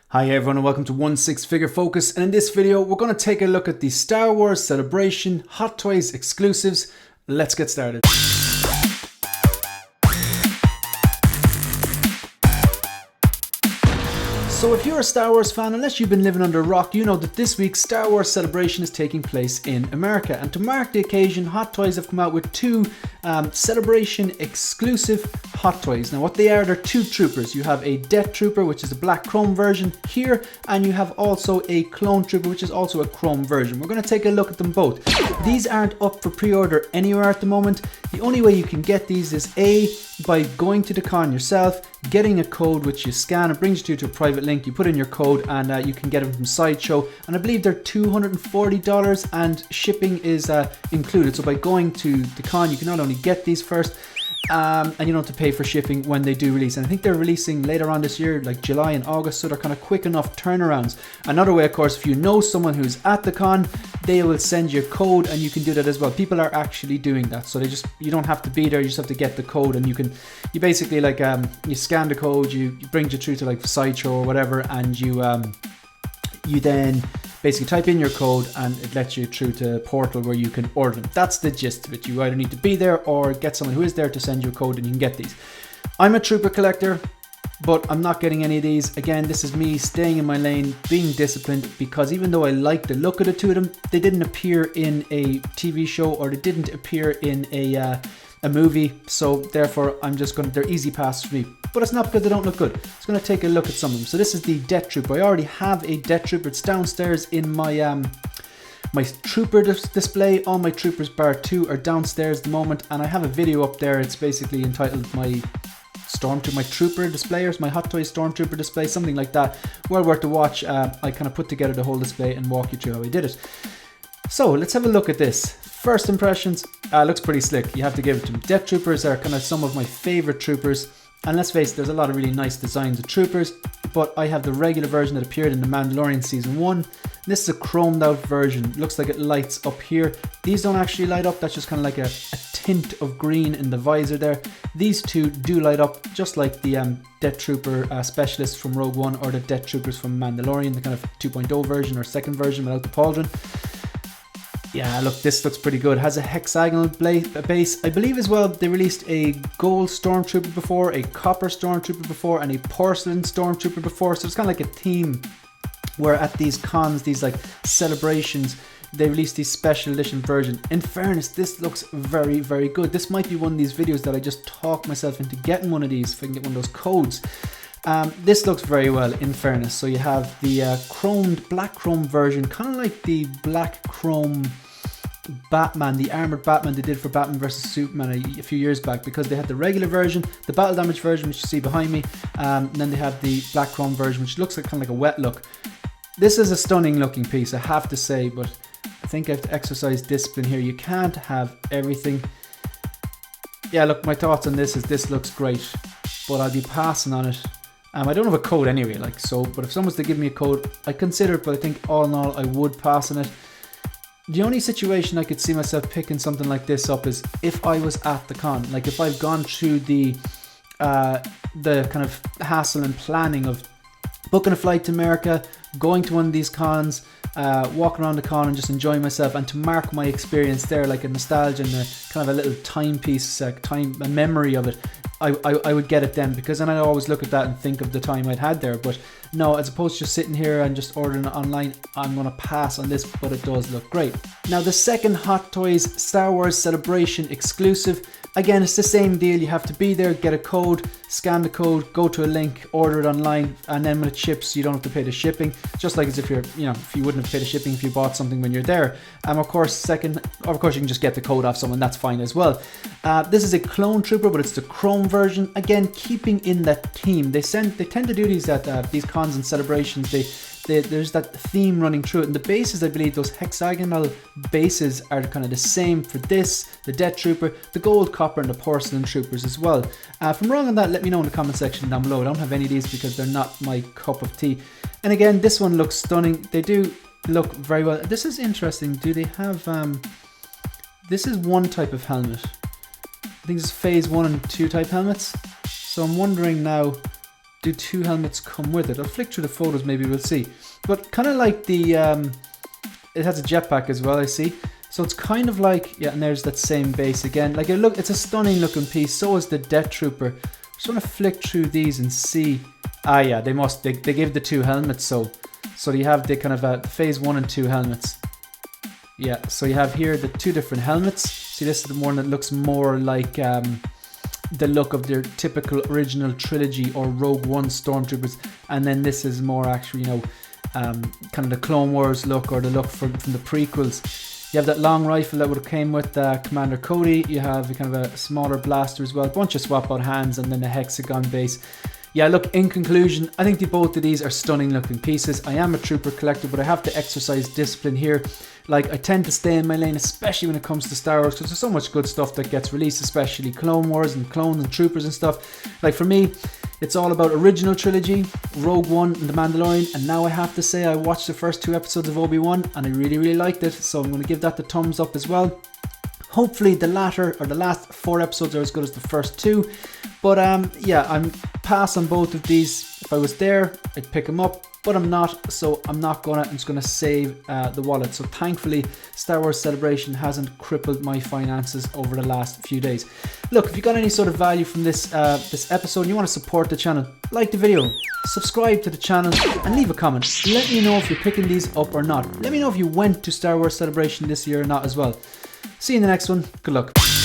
Hi everyone and welcome to 1/6 Figure Focus, and in this video we're going to take a look at the Star Wars Celebration Hot Toys exclusives. Let's get started. So if you're a Star Wars fan, unless you've been living under a rock, you know that this week's Star Wars Celebration is taking place in America. And to mark the occasion, Hot Toys have come out with two Celebration exclusive Hot Toys. Now what they are, they're two troopers. You have a Death Trooper, which is a black chrome version here, and you have also a Clone Trooper, which is also a chrome version. We're going to take a look at them both. These aren't up for pre-order anywhere at the moment. The only way you can get these is A, by going to the con yourself, getting a code which you scan, it brings you to a private link, you put in your code, and you can get them from Sideshow, and I believe they're $240 and shipping is included. So by going to the con you can not only get these first, and you don't have to pay for shipping when they do release. And I think they're releasing later on this year, like July and August, so they're kind of quick enough turnarounds. Another way, of course, if you know someone who's at the con, they will send you a code and you can do that as well. People are actually doing that, so you don't have to be there, you just have to get the code, and you basically like you scan the code, you bring you through to like Sideshow or whatever, and you then basically type in your code and it lets you through to a portal where you can order them. That's the gist of it. You either need to be there or get someone who is there to send you a code and you can get these. I'm a trooper collector, but I'm not getting any of these. Again, this is me staying in my lane, being disciplined, because even though I like the look of the two of them, they didn't appear in a TV show or they didn't appear in a movie, so therefore they're easy pass for me. But it's not because they don't look good. It's going to take a look at some of them. So this is the Death Trooper. I already have a Death Trooper. It's downstairs in my my trooper display. All my troopers bar 2 are downstairs at the moment, and I have a video up there. It's basically entitled my trooper display, or my Hot Toys Stormtrooper display, something like that. Well worth to watch. I kind of put together the whole display and walk you through how I did it. So let's have a look at this. First impressions, looks pretty slick. You have to give it to me. Death Troopers are kind of some of my favorite troopers. And let's face it, there's a lot of really nice designs of troopers, but I have the regular version that appeared in The Mandalorian Season 1. This is a chromed out version. It looks like it lights up here. These don't actually light up, that's just kind of like a tint of green in the visor there. These two do light up, just like the Death Trooper Specialist from Rogue One, or the Death Troopers from Mandalorian, the kind of 2.0 version or second version without the pauldron. Yeah, look, this looks pretty good. Has a hexagonal base. I believe as well they released a gold Stormtrooper before, a copper Stormtrooper before, and a porcelain Stormtrooper before. So it's kind of like a theme where at these cons, these like celebrations, they release these special edition version. In fairness, this looks very, very good. This might be one of these videos that I just talk myself into getting one of these if I can get one of those codes. This looks very well, in fairness. So you have the black chrome version, kind of like the black chrome Batman, the armored Batman they did for Batman vs Superman a few years back, because they had the regular version, the battle damage version, which you see behind me, and then they have the black chrome version, which looks like kind of like a wet look. This is a stunning looking piece, I have to say, but I think I have to exercise discipline here. You can't have everything. Yeah, look, my thoughts on this is this looks great, but I'll be passing on it. I don't have a code anyway, but if someone was to give me a code, I'd consider it, but I think all in all, I would pass on it. The only situation I could see myself picking something like this up is if I was at the con. Like if I've gone through the kind of hassle and planning of booking a flight to America, going to one of these cons, walking around the con and just enjoying myself, and to mark my experience there, like a nostalgia and a kind of a little timepiece, a memory of it, I would get it then, because then I always look at that and think of the time I'd had there. But no, as opposed to just sitting here and just ordering it online, I'm going to pass on this, but it does look great. Now the second Hot Toys Star Wars Celebration exclusive, again, it's the same deal. You have to be there, get a code, scan the code, go to a link, order it online, and then when it ships, you don't have to pay the shipping. Just like as if if you wouldn't have paid the shipping if you bought something when you're there. Of course, you can just get the code off someone. That's fine as well. This is a Clone Trooper, but it's the Chrome version. Again, keeping in that theme. They tend to do these at these cons and celebrations. There's that theme running through it, and the bases, I believe those hexagonal bases are kind of the same for this, the Death Trooper, the gold, copper, and the porcelain troopers as well. If I'm wrong on that, let me know in the comment section down below. I don't have any of these because they're not my cup of tea. And again, this one looks stunning. They do look very well. This is interesting. Do they have this is one type of helmet. I think this is phase 1 and 2 type helmets. So I'm wondering now, do 2 helmets come with it? I'll flick through the photos, maybe we'll see. But kind of like the, it has a jetpack as well, I see. So it's kind of like, yeah, and there's that same base again. Like, it's a stunning looking piece. So is the Death Trooper. Just want to flick through these and see. Ah, yeah, they give the 2 helmets. So you have the kind of phase 1 and 2 helmets. Yeah, so you have here the 2 different helmets. See, this is the one that looks more like the look of their typical original trilogy or Rogue One stormtroopers, and then this is more actually, you know, kind of the Clone Wars look, or the look from the prequels. You have that long rifle that would have came with Commander Cody. You have kind of a smaller blaster as well, a bunch of swap out hands, and then a hexagon base. Yeah, look, in conclusion, I think both of these are stunning looking pieces. I am a trooper collector, but I have to exercise discipline here. Like, I tend to stay in my lane, especially when it comes to Star Wars, because there's so much good stuff that gets released, especially Clone Wars and clones and troopers and stuff. Like, for me, it's all about original trilogy, Rogue One and The Mandalorian, and now I have to say I watched the first 2 episodes of Obi-Wan and I really, really liked it, so I'm going to give that the thumbs up as well. Hopefully the last 4 episodes are as good as the first 2. But yeah, I'm pass on both of these. If I was there, I'd pick them up, but I'm not, so I'm not gonna. I'm just gonna save the wallet. So thankfully, Star Wars Celebration hasn't crippled my finances over the last few days. Look, if you got any sort of value from this this episode and you want to support the channel, like the video, subscribe to the channel, and leave a comment. Let me know if you're picking these up or not. Let me know if you went to Star Wars Celebration this year or not as well. See you in the next one. Good luck.